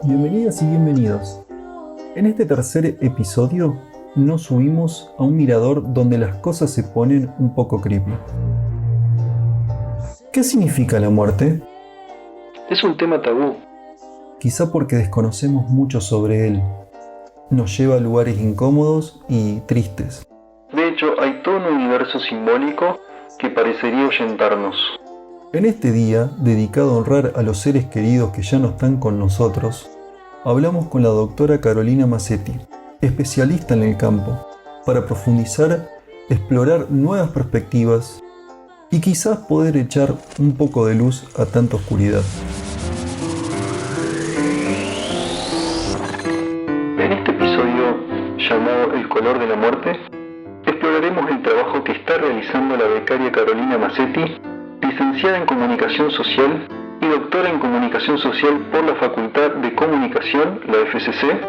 Bienvenidas y bienvenidos. En este tercer episodio nos subimos a un mirador donde las cosas se ponen un poco creepy. ¿Qué significa la muerte? Es un tema tabú. Quizá porque desconocemos mucho sobre él. Nos lleva a lugares incómodos y tristes. De hecho, hay todo un universo simbólico que parecería ahuyentarnos. En este día, dedicado a honrar a los seres queridos que ya no están con nosotros, hablamos con la doctora Carolina Massetti, especialista en el campo, para profundizar, explorar nuevas perspectivas y quizás poder echar un poco de luz a tanta oscuridad. En este episodio, llamado El color de la muerte, exploraremos el trabajo que está realizando la becaria Carolina Massetti, licenciada en Comunicación Social y doctora en Comunicación Social por la Facultad de Comunicación, la FCC.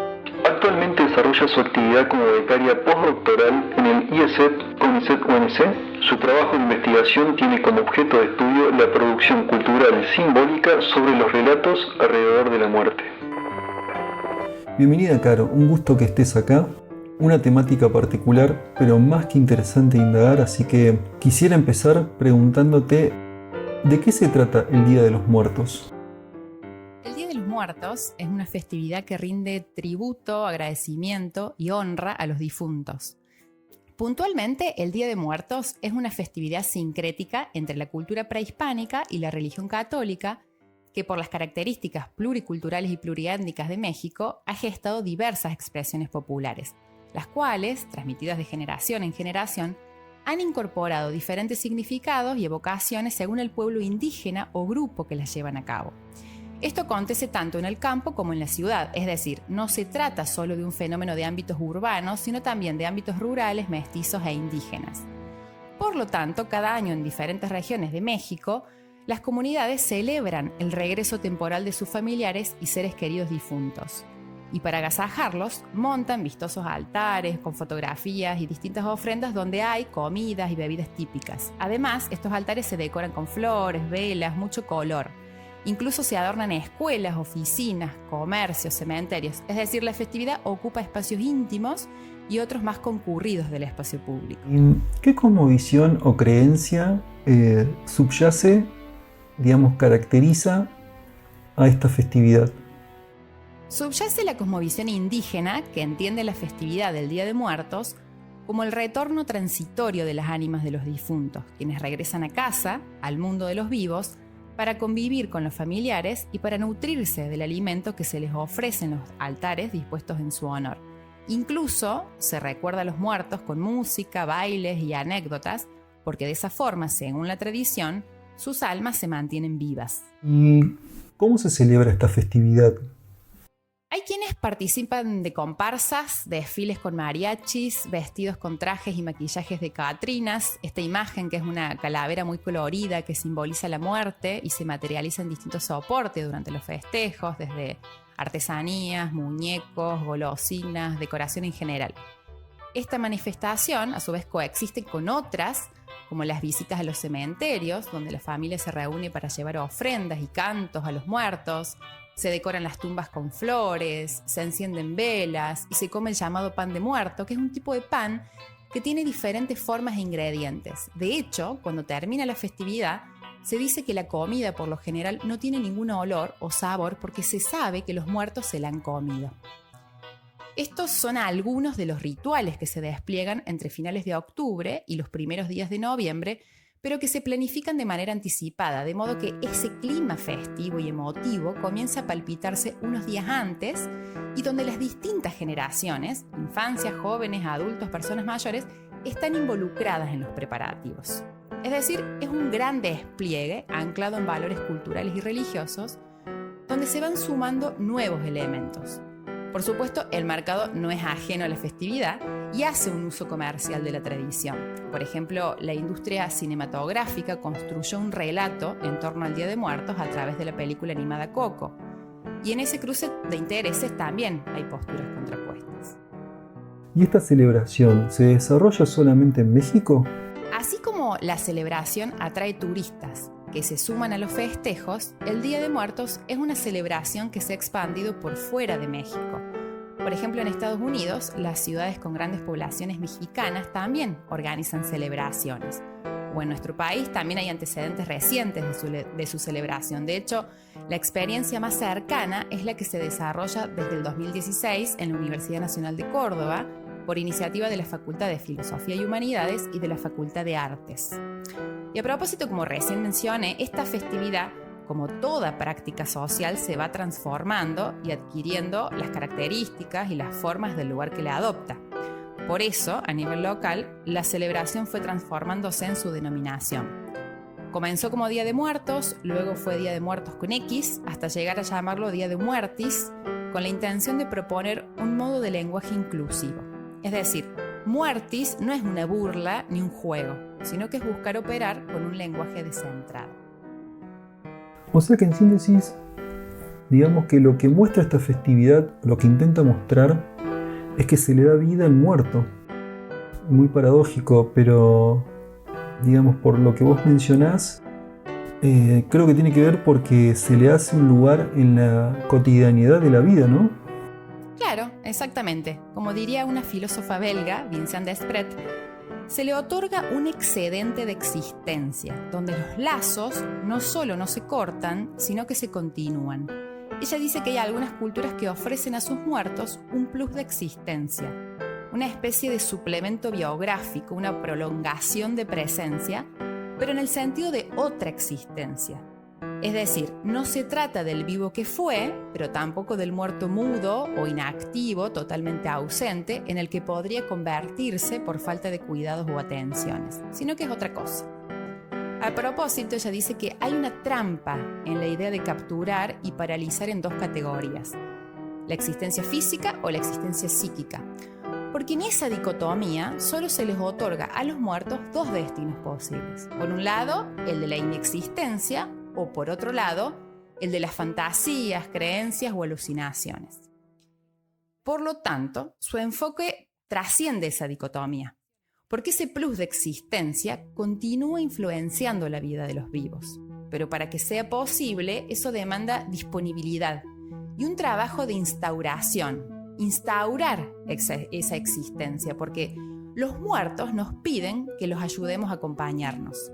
Actualmente desarrolla su actividad como becaria postdoctoral en el IESET CONICET-UNC. Su trabajo de investigación tiene como objeto de estudio la producción cultural simbólica sobre los relatos alrededor de la muerte. Bienvenida, Caro, un gusto que estés acá. Una temática particular, pero más que interesante indagar, así que quisiera empezar preguntándote ¿de qué se trata el Día de los Muertos? El Día de los Muertos es una festividad que rinde tributo, agradecimiento y honra a los difuntos. Puntualmente, el Día de Muertos es una festividad sincrética entre la cultura prehispánica y la religión católica, que por las características pluriculturales y pluriétnicas de México ha gestado diversas expresiones populares, las cuales, transmitidas de generación en generación, han incorporado diferentes significados y evocaciones según el pueblo indígena o grupo que las llevan a cabo. Esto acontece tanto en el campo como en la ciudad, es decir, no se trata solo de un fenómeno de ámbitos urbanos, sino también de ámbitos rurales, mestizos e indígenas. Por lo tanto, cada año en diferentes regiones de México, las comunidades celebran el regreso temporal de sus familiares y seres queridos difuntos. Y para agasajarlos, montan vistosos altares con fotografías y distintas ofrendas donde hay comidas y bebidas típicas. Además, estos altares se decoran con flores, velas, mucho color. Incluso se adornan escuelas, oficinas, comercios, cementerios. Es decir, la festividad ocupa espacios íntimos y otros más concurridos del espacio público. ¿Qué cosmovisión o creencia subyace, caracteriza a esta festividad? Subyace la cosmovisión indígena que entiende la festividad del Día de Muertos como el retorno transitorio de las ánimas de los difuntos, quienes regresan a casa, al mundo de los vivos, para convivir con los familiares y para nutrirse del alimento que se les ofrece en los altares dispuestos en su honor. Incluso se recuerda a los muertos con música, bailes y anécdotas, porque de esa forma, según la tradición, sus almas se mantienen vivas. ¿Y cómo se celebra esta festividad? Hay quienes participan de comparsas, desfiles con mariachis, vestidos con trajes y maquillajes de catrinas. Esta imagen, que es una calavera muy colorida que simboliza la muerte y se materializa en distintos soportes durante los festejos, desde artesanías, muñecos, golosinas, decoración en general. Esta manifestación, a su vez, coexiste con otras, como las visitas a los cementerios, donde la familia se reúne para llevar ofrendas y cantos a los muertos. Se decoran las tumbas con flores, se encienden velas y se come el llamado pan de muerto, que es un tipo de pan que tiene diferentes formas e ingredientes. De hecho, cuando termina la festividad, se dice que la comida por lo general no tiene ningún olor o sabor porque se sabe que los muertos se la han comido. Estos son algunos de los rituales que se despliegan entre finales de octubre y los primeros días de noviembre, pero que se planifican de manera anticipada, de modo que ese clima festivo y emotivo comienza a palpitarse unos días antes y donde las distintas generaciones, infancias, jóvenes, adultos, personas mayores, están involucradas en los preparativos. Es decir, es un gran despliegue anclado en valores culturales y religiosos, donde se van sumando nuevos elementos. Por supuesto, el mercado no es ajeno a la festividad y hace un uso comercial de la tradición. Por ejemplo, la industria cinematográfica construyó un relato en torno al Día de Muertos a través de la película animada Coco. Y en ese cruce de intereses también hay posturas contrapuestas. ¿Y esta celebración se desarrolla solamente en México? Así como la celebración atrae turistas que se suman a los festejos, el Día de Muertos es una celebración que se ha expandido por fuera de México. Por ejemplo, en Estados Unidos, las ciudades con grandes poblaciones mexicanas también organizan celebraciones. O en nuestro país también hay antecedentes recientes de su celebración. De hecho, la experiencia más cercana es la que se desarrolla desde el 2016 en la Universidad Nacional de Córdoba, por iniciativa de la Facultad de Filosofía y Humanidades y de la Facultad de Artes. Y a propósito, como recién mencioné, esta festividad, como toda práctica social, se va transformando y adquiriendo las características y las formas del lugar que la adopta. Por eso, a nivel local, la celebración fue transformándose en su denominación. Comenzó como Día de Muertos, luego fue Día de Muertos con X, hasta llegar a llamarlo Día de Muertis, con la intención de proponer un modo de lenguaje inclusivo. Es decir, Muertis no es una burla ni un juego, sino que es buscar operar con un lenguaje descentrado. O sea que en síntesis, digamos que lo que muestra esta festividad, lo que intenta mostrar, es que se le da vida al muerto. Muy paradójico, pero digamos por lo que vos mencionás, creo que tiene que ver porque se le hace un lugar en la cotidianidad de la vida, ¿no? Claro, exactamente. Como diría una filósofa belga, Vincent Desprez, se le otorga un excedente de existencia, donde los lazos no solo no se cortan, sino que se continúan. Ella dice que hay algunas culturas que ofrecen a sus muertos un plus de existencia, una especie de suplemento biográfico, una prolongación de presencia, pero en el sentido de otra existencia. Es decir, no se trata del vivo que fue, pero tampoco del muerto mudo o inactivo, totalmente ausente, en el que podría convertirse por falta de cuidados o atenciones, sino que es otra cosa. A propósito, ella dice que hay una trampa en la idea de capturar y paralizar en dos categorías: la existencia física o la existencia psíquica. Porque en esa dicotomía solo se les otorga a los muertos dos destinos posibles. Por un lado, el de la inexistencia, o por otro lado, el de las fantasías, creencias o alucinaciones. Por lo tanto, su enfoque trasciende esa dicotomía, porque ese plus de existencia continúa influenciando la vida de los vivos. Pero para que sea posible, eso demanda disponibilidad y un trabajo de instaurar esa existencia, porque los muertos nos piden que los ayudemos a acompañarnos.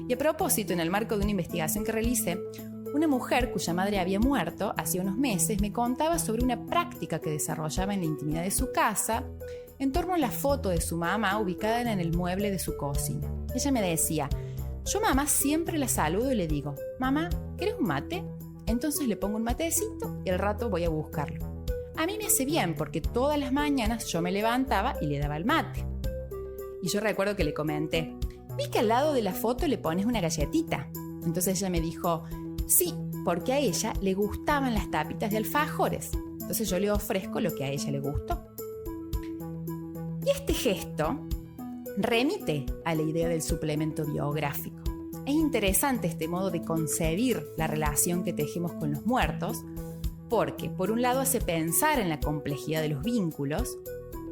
Y a propósito, en el marco de una investigación que realicé, una mujer cuya madre había muerto hacía unos meses me contaba sobre una práctica que desarrollaba en la intimidad de su casa en torno a la foto de su mamá ubicada en el mueble de su cocina. Ella me decía: yo mamá siempre la saludo y le digo, mamá, ¿querés un mate? Entonces le pongo un matecito y al rato voy a buscarlo. A mí me hace bien porque todas las mañanas yo me levantaba y le daba el mate. Y yo recuerdo que le comenté, vi que al lado de la foto le pones una galletita. Entonces ella me dijo, sí, porque a ella le gustaban las tapitas de alfajores. Entonces yo le ofrezco lo que a ella le gustó. Y este gesto remite a la idea del suplemento biográfico. Es interesante este modo de concebir la relación que tejemos con los muertos, porque por un lado hace pensar en la complejidad de los vínculos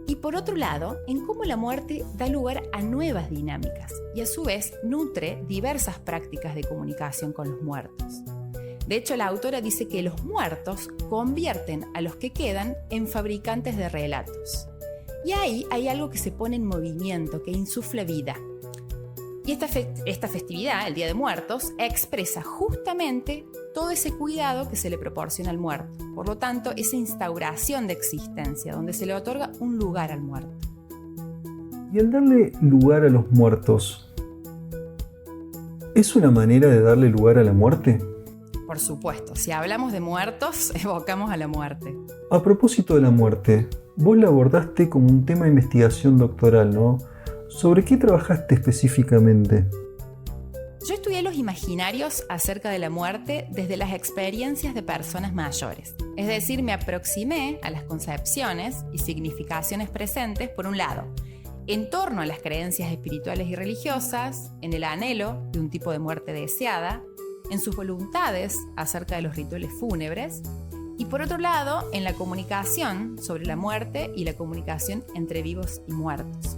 y por otro lado en cómo la muerte da lugar a nuevas dinámicas y a su vez nutre diversas prácticas de comunicación con los muertos. De hecho, la autora dice que los muertos convierten a los que quedan en fabricantes de relatos. Y ahí hay algo que se pone en movimiento, que insufla vida. Y esta festividad, el Día de Muertos, expresa justamente todo ese cuidado que se le proporciona al muerto. Por lo tanto, esa instauración de existencia, donde se le otorga un lugar al muerto. Y al darle lugar a los muertos, ¿es una manera de darle lugar a la muerte? Por supuesto, si hablamos de muertos, evocamos a la muerte. A propósito de la muerte, vos la abordaste como un tema de investigación doctoral, ¿no? ¿Sobre qué trabajaste específicamente? Yo estudié los imaginarios acerca de la muerte desde las experiencias de personas mayores. Es decir, me aproximé a las concepciones y significaciones presentes, por un lado, en torno a las creencias espirituales y religiosas, en el anhelo de un tipo de muerte deseada, en sus voluntades acerca de los rituales fúnebres, y por otro lado, en la comunicación sobre la muerte y la comunicación entre vivos y muertos.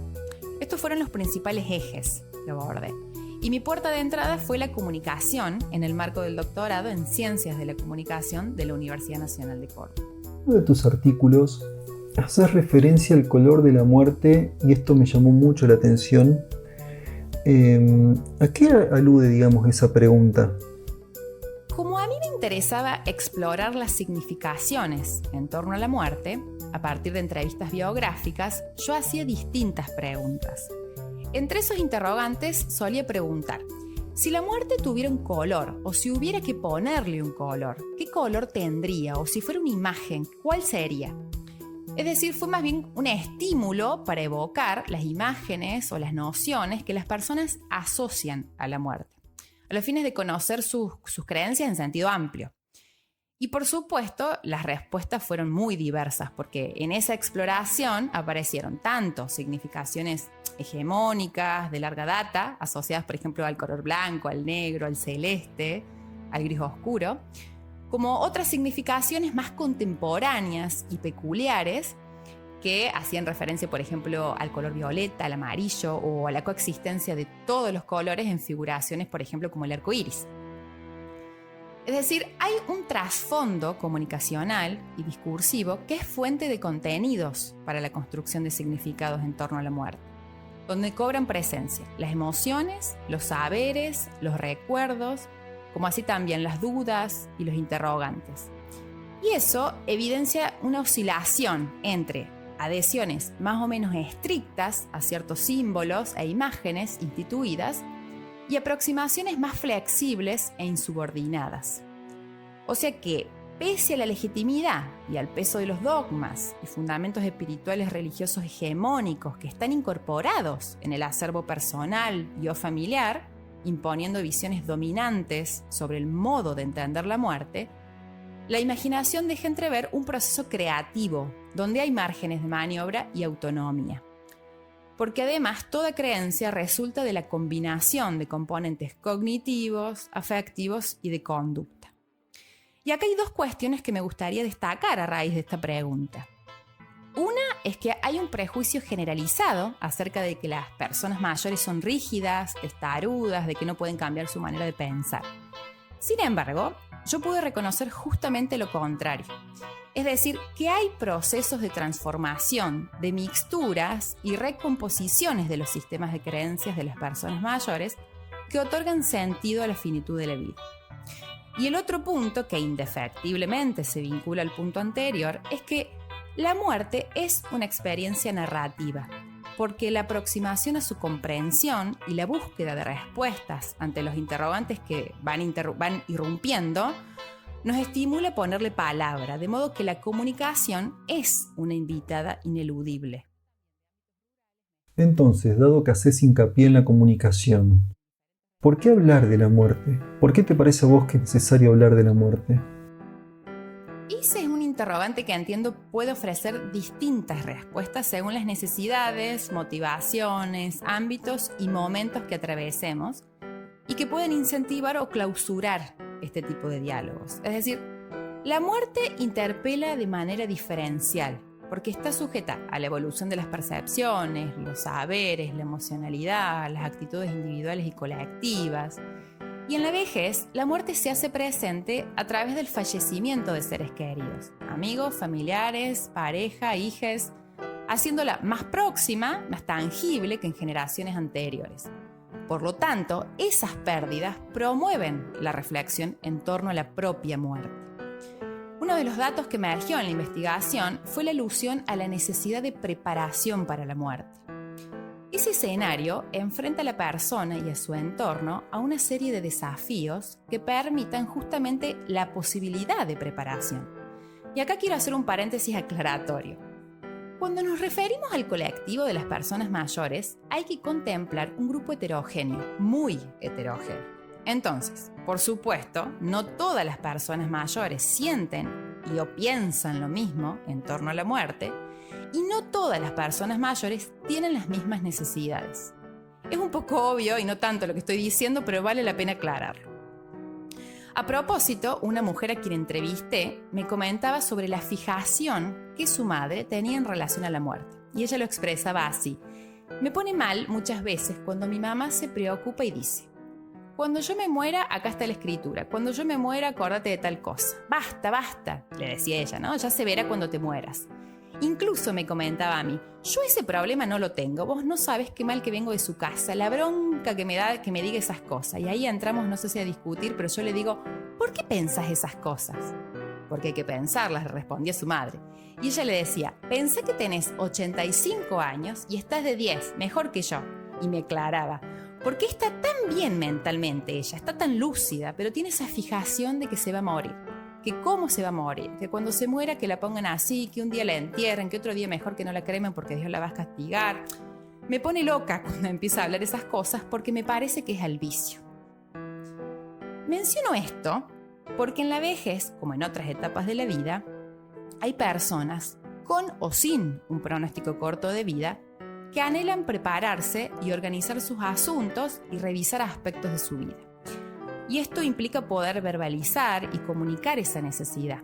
Estos fueron los principales ejes que abordé. Y mi puerta de entrada fue la comunicación en el marco del doctorado en Ciencias de la Comunicación de la Universidad Nacional de Córdoba. Uno de tus artículos haces referencia al color de la muerte y esto me llamó mucho la atención. ¿A qué alude, digamos, esa pregunta? Como a mí me interesaba explorar las significaciones en torno a la muerte, a partir de entrevistas biográficas, yo hacía distintas preguntas. Entre esos interrogantes solía preguntar, si la muerte tuviera un color o si hubiera que ponerle un color, ¿qué color tendría? O si fuera una imagen, ¿cuál sería? Es decir, fue más bien un estímulo para evocar las imágenes o las nociones que las personas asocian a la muerte, a los fines de conocer sus creencias en sentido amplio. Y por supuesto, las respuestas fueron muy diversas, porque en esa exploración aparecieron tanto significaciones hegemónicas de larga data, asociadas por ejemplo al color blanco, al negro, al celeste, al gris oscuro, como otras significaciones más contemporáneas y peculiares que hacían referencia, por ejemplo, al color violeta, al amarillo o a la coexistencia de todos los colores en figuraciones, por ejemplo, como el arco iris. Es decir, hay un trasfondo comunicacional y discursivo que es fuente de contenidos para la construcción de significados en torno a la muerte, donde cobran presencia las emociones, los saberes, los recuerdos, como así también las dudas y los interrogantes. Y eso evidencia una oscilación entre adhesiones más o menos estrictas a ciertos símbolos e imágenes instituidas y aproximaciones más flexibles e insubordinadas. O sea que, pese a la legitimidad y al peso de los dogmas y fundamentos espirituales religiosos hegemónicos que están incorporados en el acervo personal y o familiar, imponiendo visiones dominantes sobre el modo de entender la muerte, la imaginación deja entrever un proceso creativo donde hay márgenes de maniobra y autonomía. Porque además toda creencia resulta de la combinación de componentes cognitivos, afectivos y de conducta. Y acá hay dos cuestiones que me gustaría destacar a raíz de esta pregunta. Una es que hay un prejuicio generalizado acerca de que las personas mayores son rígidas, testarudas, de que no pueden cambiar su manera de pensar. Sin embargo, yo pude reconocer justamente lo contrario. Es decir, que hay procesos de transformación, de mixturas y recomposiciones de los sistemas de creencias de las personas mayores que otorgan sentido a la finitud de la vida. Y el otro punto, que indefectiblemente se vincula al punto anterior, es que la muerte es una experiencia narrativa, porque la aproximación a su comprensión y la búsqueda de respuestas ante los interrogantes que van irrumpiendo nos estimula a ponerle palabra, de modo que la comunicación es una invitada ineludible. Entonces, dado que haces hincapié en la comunicación, ¿por qué hablar de la muerte? ¿Por qué te parece a vos que es necesario hablar de la muerte? Ese es un interrogante que entiendo puede ofrecer distintas respuestas según las necesidades, motivaciones, ámbitos y momentos que atravesemos y que pueden incentivar o clausurar este tipo de diálogos. Es decir, la muerte interpela de manera diferencial porque está sujeta a la evolución de las percepciones, los saberes, la emocionalidad, las actitudes individuales y colectivas. Y en la vejez, la muerte se hace presente a través del fallecimiento de seres queridos, amigos, familiares, pareja, hijes, haciéndola más próxima, más tangible que en generaciones anteriores. Por lo tanto, esas pérdidas promueven la reflexión en torno a la propia muerte. Uno de los datos que emergió en la investigación fue la alusión a la necesidad de preparación para la muerte. Ese escenario enfrenta a la persona y a su entorno a una serie de desafíos que permitan justamente la posibilidad de preparación. Y acá quiero hacer un paréntesis aclaratorio. Cuando nos referimos al colectivo de las personas mayores, hay que contemplar un grupo heterogéneo, muy heterogéneo. Entonces, por supuesto, no todas las personas mayores sienten y o piensan lo mismo en torno a la muerte, y no todas las personas mayores tienen las mismas necesidades. Es un poco obvio y no tanto lo que estoy diciendo, pero vale la pena aclararlo. A propósito, una mujer a quien entrevisté me comentaba sobre la fijación que su madre tenía en relación a la muerte. Y ella lo expresaba así: Me pone mal muchas veces cuando mi mamá se preocupa y dice: cuando yo me muera, acá está la escritura. Cuando yo me muera, acordate de tal cosa. Basta, basta, le decía ella, ¿no? Ya se verá cuando te mueras. Incluso me comentaba a mí: yo ese problema no lo tengo, vos no sabés qué mal que vengo de su casa, la bronca que me da que me diga esas cosas. Y ahí entramos, no sé si a discutir, pero yo le digo: ¿por qué pensás esas cosas? Porque hay que pensarlas, le respondía su madre. Y ella le decía: pensé que tenés 85 años y estás de 10, mejor que yo. Y me aclaraba: ¿por qué está tan bien mentalmente ella? Está tan lúcida, pero tiene esa fijación de que se va a morir. Que cómo se va a morir, que cuando se muera que la pongan así, que un día la entierren, que otro día mejor que no la cremen porque Dios la va a castigar. Me pone loca cuando empieza a hablar esas cosas porque me parece que es al vicio. Menciono esto porque en la vejez, como en otras etapas de la vida, hay personas con o sin un pronóstico corto de vida que anhelan prepararse y organizar sus asuntos y revisar aspectos de su vida. Y esto implica poder verbalizar y comunicar esa necesidad,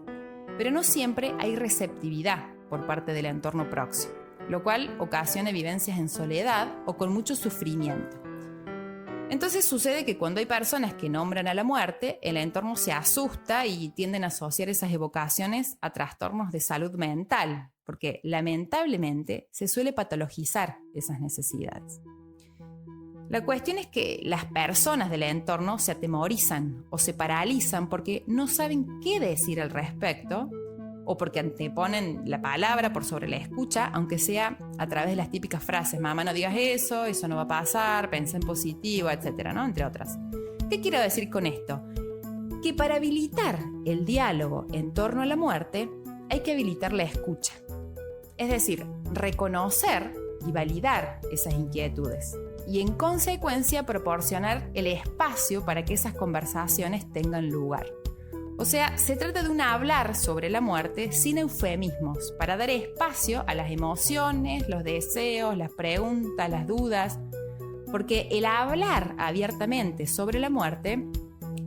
pero no siempre hay receptividad por parte del entorno próximo, lo cual ocasiona vivencias en soledad o con mucho sufrimiento. Entonces sucede que cuando hay personas que nombran a la muerte, el entorno se asusta y tienden a asociar esas evocaciones a trastornos de salud mental, porque lamentablemente se suele patologizar esas necesidades. La cuestión es que las personas del entorno se atemorizan o se paralizan porque no saben qué decir al respecto o porque anteponen la palabra por sobre la escucha, aunque sea a través de las típicas frases: mamá, no digas eso no va a pasar, pensá en positivo, etcétera, ¿no? Entre otras. ¿Qué quiero decir con esto? Que para habilitar el diálogo en torno a la muerte hay que habilitar la escucha. Es decir, reconocer y validar esas inquietudes y en consecuencia proporcionar el espacio para que esas conversaciones tengan lugar. O sea, se trata de un hablar sobre la muerte sin eufemismos, para dar espacio a las emociones, los deseos, las preguntas, las dudas, porque el hablar abiertamente sobre la muerte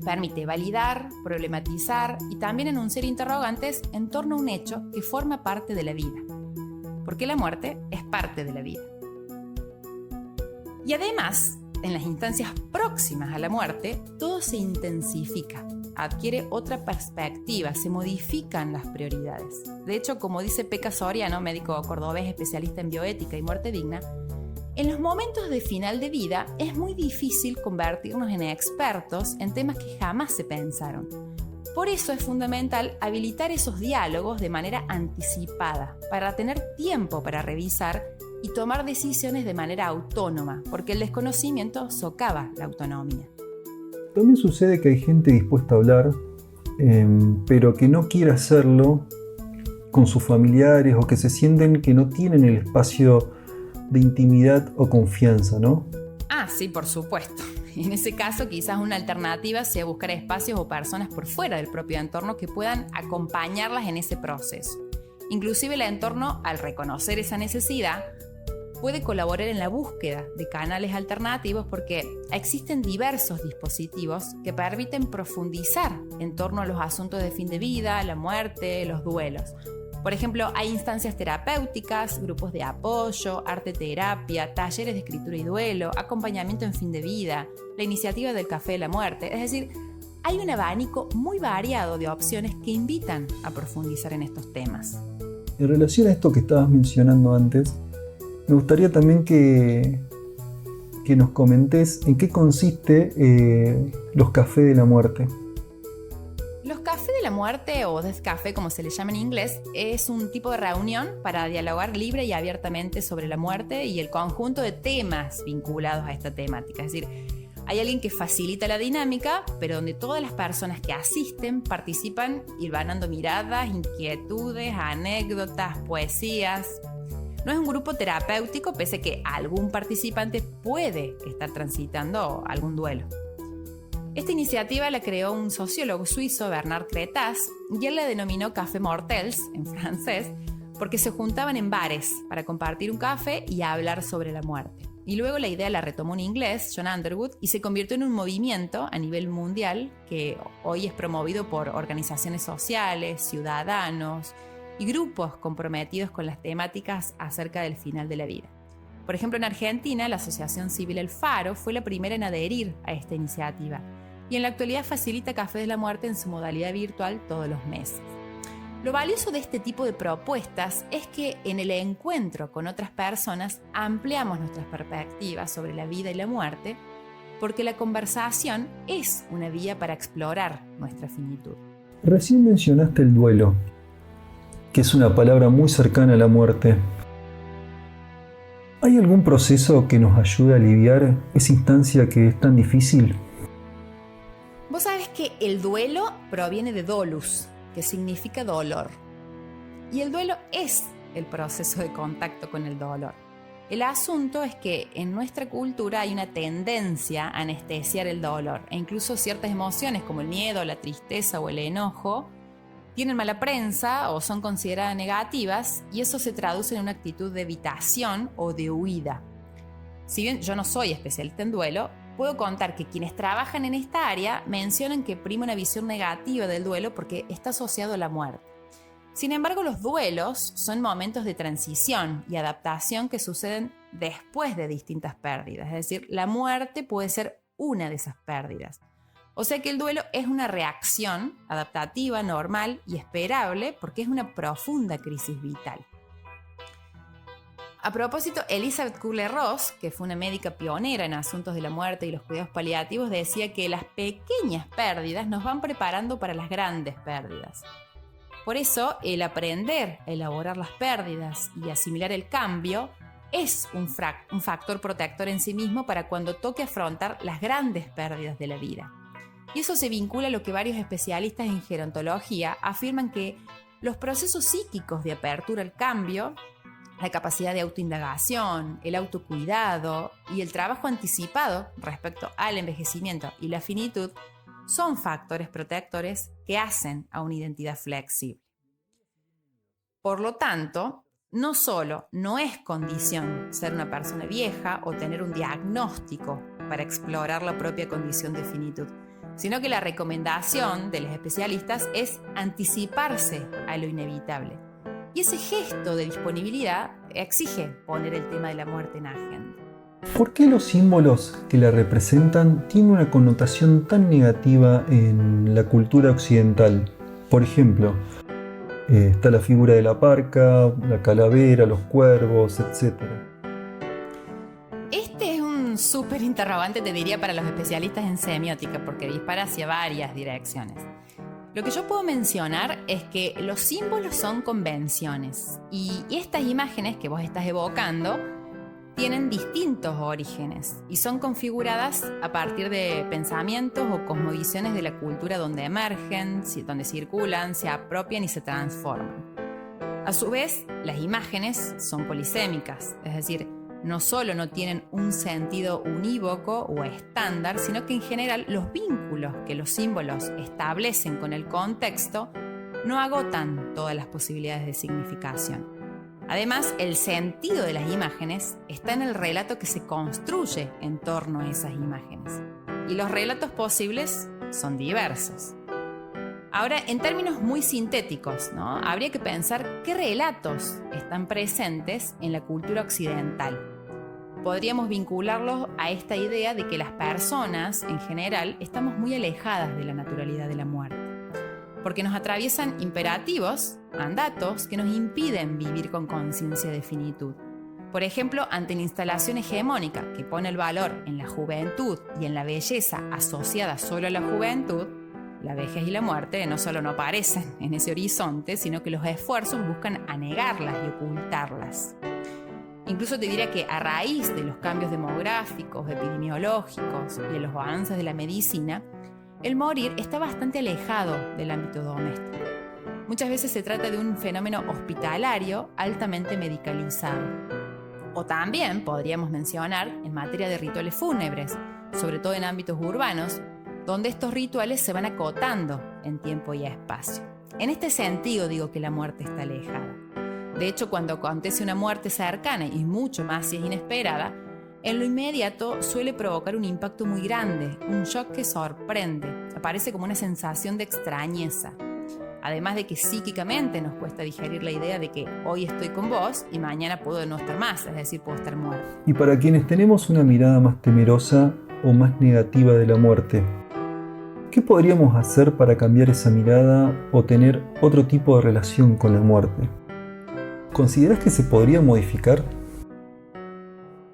permite validar, problematizar y también enunciar interrogantes en torno a un hecho que forma parte de la vida, porque la muerte es parte de la vida. Y además, en las instancias próximas a la muerte, todo se intensifica, adquiere otra perspectiva, se modifican las prioridades. De hecho, como dice Peca Soriano, médico cordobés especialista en bioética y muerte digna, en los momentos de final de vida es muy difícil convertirnos en expertos en temas que jamás se pensaron. Por eso es fundamental habilitar esos diálogos de manera anticipada, para tener tiempo para revisar y tomar decisiones de manera autónoma, porque el desconocimiento socava la autonomía. También sucede que hay gente dispuesta a hablar, pero que no quiere hacerlo con sus familiares o que se sienten que no tienen el espacio de intimidad o confianza, ¿no? Ah, sí, por supuesto. En ese caso, quizás una alternativa sea buscar espacios o personas por fuera del propio entorno que puedan acompañarlas en ese proceso. Inclusive el entorno, al reconocer esa necesidad, puede colaborar en la búsqueda de canales alternativos porque existen diversos dispositivos que permiten profundizar en torno a los asuntos de fin de vida, la muerte, los duelos. Por ejemplo, hay instancias terapéuticas, grupos de apoyo, arte terapia, talleres de escritura y duelo, acompañamiento en fin de vida, la iniciativa del Café de la Muerte. Es decir, hay un abanico muy variado de opciones que invitan a profundizar en estos temas. En relación a esto que estabas mencionando antes, me gustaría también que nos comentes en qué consiste los cafés de la muerte. Los cafés de la muerte, o Death Café como se le llama en inglés, es un tipo de reunión para dialogar libre y abiertamente sobre la muerte y el conjunto de temas vinculados a esta temática. Es decir, hay alguien que facilita la dinámica, pero donde todas las personas que asisten participan hilvanando miradas, inquietudes, anécdotas, poesías. No es un grupo terapéutico, pese a que algún participante puede estar transitando algún duelo. Esta iniciativa la creó un sociólogo suizo, Bernard Cretas, y él la denominó Café Mortels, en francés, porque se juntaban en bares para compartir un café y hablar sobre la muerte. Y luego la idea la retomó un inglés, John Underwood, y se convirtió en un movimiento a nivel mundial que hoy es promovido por organizaciones sociales, ciudadanos y grupos comprometidos con las temáticas acerca del final de la vida. Por ejemplo, en Argentina, la Asociación Civil El Faro fue la primera en adherir a esta iniciativa y en la actualidad facilita Café de la Muerte en su modalidad virtual todos los meses. Lo valioso de este tipo de propuestas es que en el encuentro con otras personas ampliamos nuestras perspectivas sobre la vida y la muerte, porque la conversación es una vía para explorar nuestra finitud. Recién mencionaste el duelo, que es una palabra muy cercana a la muerte. ¿Hay algún proceso que nos ayude a aliviar esa instancia que es tan difícil? Vos sabés que el duelo proviene de dolus, que significa dolor. Y el duelo es el proceso de contacto con el dolor. El asunto es que en nuestra cultura hay una tendencia a anestesiar el dolor, e incluso ciertas emociones como el miedo, la tristeza o el enojo tienen mala prensa o son consideradas negativas, y eso se traduce en una actitud de evitación o de huida. Si bien yo no soy especialista en duelo, puedo contar que quienes trabajan en esta área mencionan que prima una visión negativa del duelo porque está asociado a la muerte. Sin embargo, los duelos son momentos de transición y adaptación que suceden después de distintas pérdidas. Es decir, la muerte puede ser una de esas pérdidas. O sea que el duelo es una reacción adaptativa, normal y esperable porque es una profunda crisis vital. A propósito, Elizabeth Kubler-Ross, que fue una médica pionera en asuntos de la muerte y los cuidados paliativos, decía que las pequeñas pérdidas nos van preparando para las grandes pérdidas. Por eso, el aprender a elaborar las pérdidas y asimilar el cambio es un factor protector en sí mismo para cuando toque afrontar las grandes pérdidas de la vida. Y eso se vincula a lo que varios especialistas en gerontología afirman que los procesos psíquicos de apertura al cambio, la capacidad de autoindagación, el autocuidado y el trabajo anticipado respecto al envejecimiento y la finitud son factores protectores que hacen a una identidad flexible. Por lo tanto, no solo no es condición ser una persona vieja o tener un diagnóstico para explorar la propia condición de finitud, sino que la recomendación de los especialistas es anticiparse a lo inevitable. Y ese gesto de disponibilidad exige poner el tema de la muerte en agenda. ¿Por qué los símbolos que la representan tienen una connotación tan negativa en la cultura occidental? Por ejemplo, está la figura de la parca, la calavera, los cuervos, etc. Este es un súper interrogante, te diría, para los especialistas en semiótica, porque dispara hacia varias direcciones. Lo que yo puedo mencionar es que los símbolos son convenciones y estas imágenes que vos estás evocando tienen distintos orígenes y son configuradas a partir de pensamientos o cosmovisiones de la cultura donde emergen, donde circulan, se apropian y se transforman. A su vez, las imágenes son polisémicas, es decir, no solo no tienen un sentido unívoco o estándar, sino que en general los vínculos que los símbolos establecen con el contexto no agotan todas las posibilidades de significación. Además, el sentido de las imágenes está en el relato que se construye en torno a esas imágenes. Y los relatos posibles son diversos. Ahora, en términos muy sintéticos, ¿no? Habría que pensar qué relatos están presentes en la cultura occidental. Podríamos vincularlos a esta idea de que las personas, en general, estamos muy alejadas de la naturalidad de la muerte, porque nos atraviesan imperativos, mandatos, que nos impiden vivir con conciencia de finitud. Por ejemplo, ante la instalación hegemónica que pone el valor en la juventud y en la belleza asociada solo a la juventud, la vejez y la muerte no solo no aparecen en ese horizonte, sino que los esfuerzos buscan anegarlas y ocultarlas. Incluso te diría que a raíz de los cambios demográficos, epidemiológicos y de los avances de la medicina, el morir está bastante alejado del ámbito doméstico. Muchas veces se trata de un fenómeno hospitalario altamente medicalizado. O también podríamos mencionar en materia de rituales fúnebres, sobre todo en ámbitos urbanos, donde estos rituales se van acotando en tiempo y espacio. En este sentido digo que la muerte está alejada. De hecho, cuando acontece una muerte cercana y mucho más si es inesperada, en lo inmediato suele provocar un impacto muy grande, un shock que sorprende, aparece como una sensación de extrañeza. Además de que psíquicamente nos cuesta digerir la idea de que hoy estoy con vos y mañana puedo no estar más, es decir, puedo estar muerto. Y para quienes tenemos una mirada más temerosa o más negativa de la muerte, ¿qué podríamos hacer para cambiar esa mirada o tener otro tipo de relación con la muerte? ¿Considerás que se podría modificar?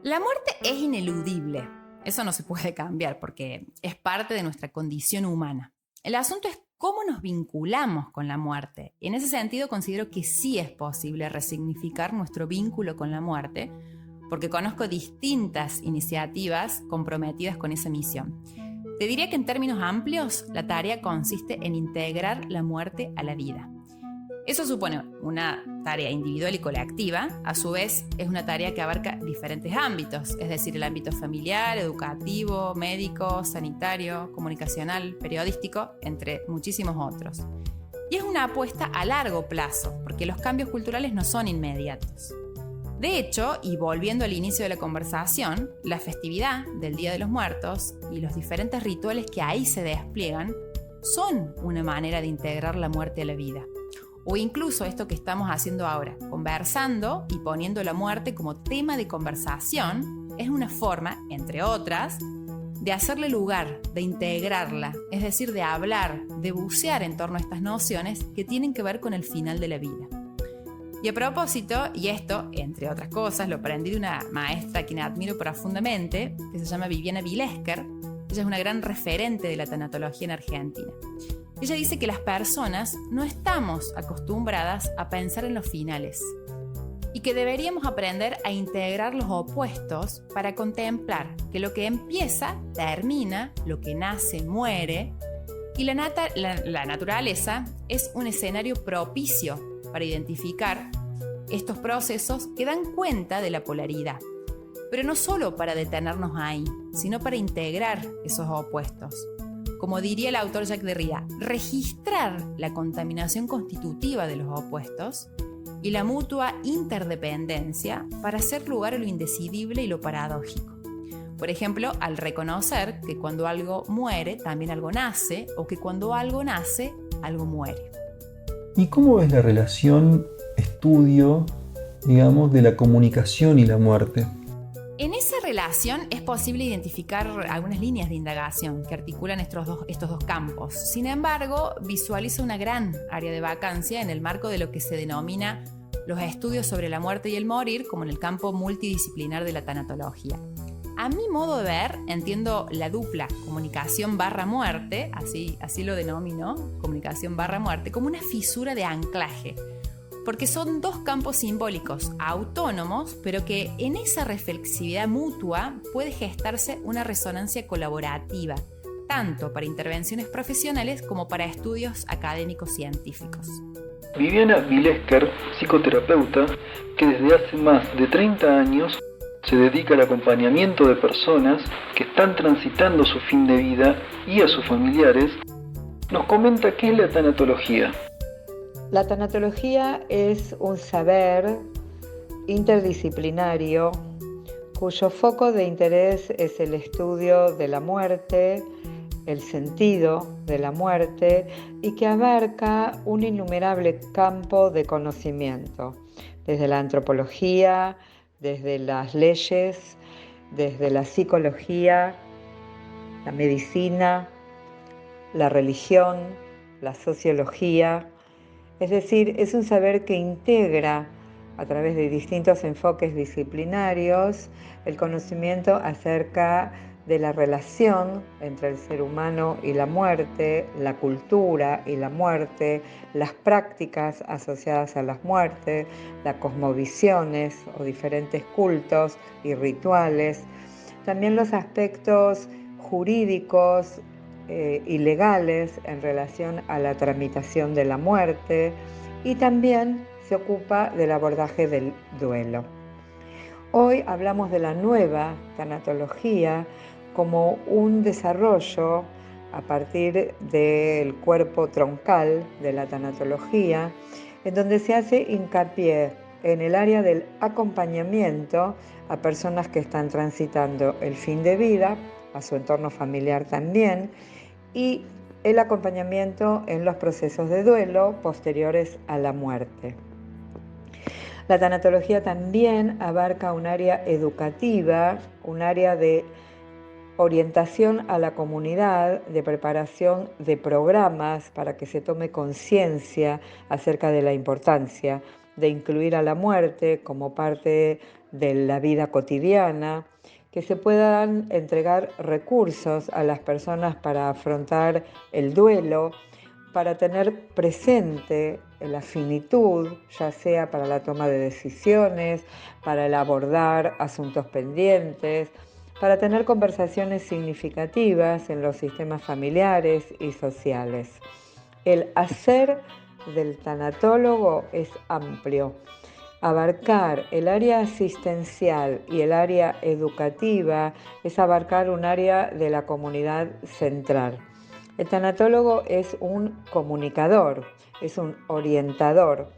La muerte es ineludible. Eso no se puede cambiar porque es parte de nuestra condición humana. El asunto es cómo nos vinculamos con la muerte. En ese sentido, considero que sí es posible resignificar nuestro vínculo con la muerte, porque conozco distintas iniciativas comprometidas con esa misión. Te diría que en términos amplios, la tarea consiste en integrar la muerte a la vida. Eso supone una tarea individual y colectiva, a su vez es una tarea que abarca diferentes ámbitos, es decir, el ámbito familiar, educativo, médico, sanitario, comunicacional, periodístico, entre muchísimos otros. Y es una apuesta a largo plazo, porque los cambios culturales no son inmediatos. De hecho, y volviendo al inicio de la conversación, la festividad del Día de los Muertos y los diferentes rituales que ahí se despliegan son una manera de integrar la muerte a la vida. O incluso esto que estamos haciendo ahora, conversando y poniendo la muerte como tema de conversación, es una forma, entre otras, de hacerle lugar, de integrarla, es decir, de hablar, de bucear en torno a estas nociones que tienen que ver con el final de la vida. Y a propósito, y esto, entre otras cosas, lo aprendí de una maestra a quien admiro profundamente, que se llama Viviana Vilesker. Ella es una gran referente de la tanatología en Argentina. Ella dice que las personas no estamos acostumbradas a pensar en los finales y que deberíamos aprender a integrar los opuestos para contemplar que lo que empieza, termina, lo que nace, muere, y la naturaleza es un escenario propicio para identificar estos procesos que dan cuenta de la polaridad, pero no solo para detenernos ahí, sino para integrar esos opuestos. Como diría el autor Jacques Derrida, registrar la contaminación constitutiva de los opuestos y la mutua interdependencia para hacer lugar a lo indecidible y lo paradójico. Por ejemplo, al reconocer que cuando algo muere, también algo nace, o que cuando algo nace, algo muere. ¿Y cómo ves la relación estudio, de la comunicación y la muerte? En esa relación es posible identificar algunas líneas de indagación que articulan estos dos campos. Sin embargo, visualiza una gran área de vacancia en el marco de lo que se denomina los estudios sobre la muerte y el morir, como en el campo multidisciplinar de la tanatología. A mi modo de ver, entiendo la dupla comunicación/muerte, así lo denomino, comunicación/muerte, como una fisura de anclaje, porque son dos campos simbólicos autónomos, pero que en esa reflexividad mutua puede gestarse una resonancia colaborativa, tanto para intervenciones profesionales como para estudios académicos científicos. Viviana Vilesker, psicoterapeuta, que desde hace más de 30 años se dedica al acompañamiento de personas que están transitando su fin de vida y a sus familiares, nos comenta qué es la tanatología. La tanatología es un saber interdisciplinario cuyo foco de interés es el estudio de la muerte, el sentido de la muerte y que abarca un innumerable campo de conocimiento, desde la antropología, desde las leyes, desde la psicología, la medicina, la religión, la sociología. Es decir, es un saber que integra a través de distintos enfoques disciplinarios el conocimiento acerca de la relación entre el ser humano y la muerte, la cultura y la muerte, las prácticas asociadas a las muertes, las cosmovisiones o diferentes cultos y rituales, también los aspectos jurídicos y legales en relación a la tramitación de la muerte, y también se ocupa del abordaje del duelo. Hoy hablamos de la nueva tanatología como un desarrollo a partir del cuerpo troncal de la tanatología, en donde se hace hincapié en el área del acompañamiento a personas que están transitando el fin de vida, a su entorno familiar también, y el acompañamiento en los procesos de duelo posteriores a la muerte. La tanatología también abarca un área educativa, un área de orientación a la comunidad, de preparación de programas para que se tome conciencia acerca de la importancia de incluir a la muerte como parte de la vida cotidiana, que se puedan entregar recursos a las personas para afrontar el duelo, para tener presente la finitud, ya sea para la toma de decisiones, para el abordar asuntos pendientes, para tener conversaciones significativas en los sistemas familiares y sociales. El hacer del tanatólogo es amplio. Abarcar el área asistencial y el área educativa es abarcar un área de la comunidad central. El tanatólogo es un comunicador, es un orientador.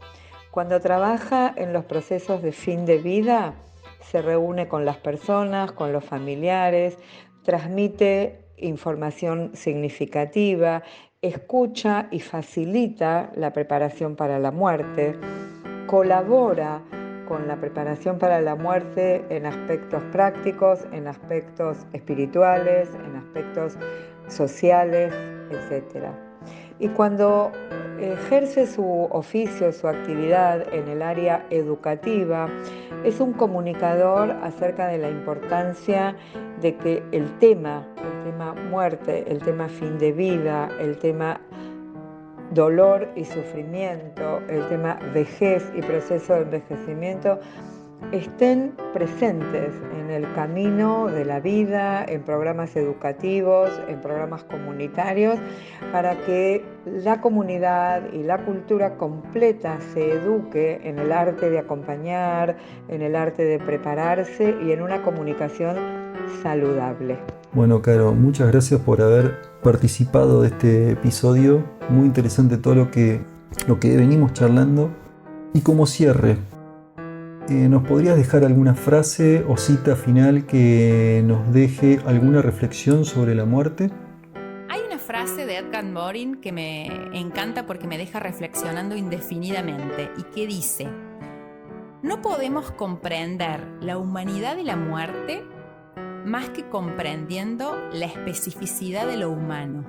Cuando trabaja en los procesos de fin de vida, se reúne con las personas, con los familiares, transmite información significativa, escucha y facilita la preparación para la muerte, colabora con la preparación para la muerte en aspectos prácticos, en aspectos espirituales, en aspectos sociales, etc. Y cuando ejerce su oficio, su actividad en el área educativa, es un comunicador acerca de la importancia de que el tema muerte, el tema fin de vida, el tema dolor y sufrimiento, el tema vejez y proceso de envejecimiento, estén presentes en el camino de la vida, en programas educativos, en programas comunitarios, para que la comunidad y la cultura completa se eduque en el arte de acompañar, en el arte de prepararse y en una comunicación saludable. Bueno, Caro, muchas gracias por haber participado de este episodio. Muy interesante todo lo que venimos charlando. Y como cierre, ¿nos podrías dejar alguna frase o cita final que nos deje alguna reflexión sobre la muerte? Hay una frase de Edgar Morin que me encanta porque me deja reflexionando indefinidamente y que dice: no podemos comprender la humanidad de la muerte más que comprendiendo la especificidad de lo humano.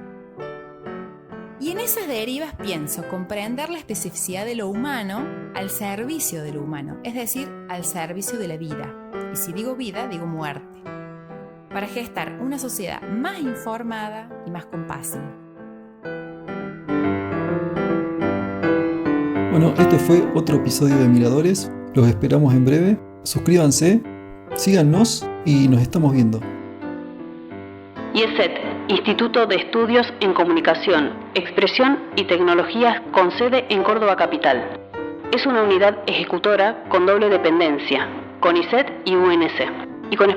Y en esas derivas pienso comprender la especificidad de lo humano al servicio de lo humano, es decir, al servicio de la vida. Y si digo vida, digo muerte, para gestar una sociedad más informada y más compasiva. Bueno, este fue otro episodio de Miradores. Los esperamos en breve. Suscríbanse, síganos y nos estamos viendo. IESET, Instituto de Estudios en Comunicación, Expresión y Tecnologías con sede en Córdoba Capital. Es una unidad ejecutora con doble dependencia, CONICET y UNC, y con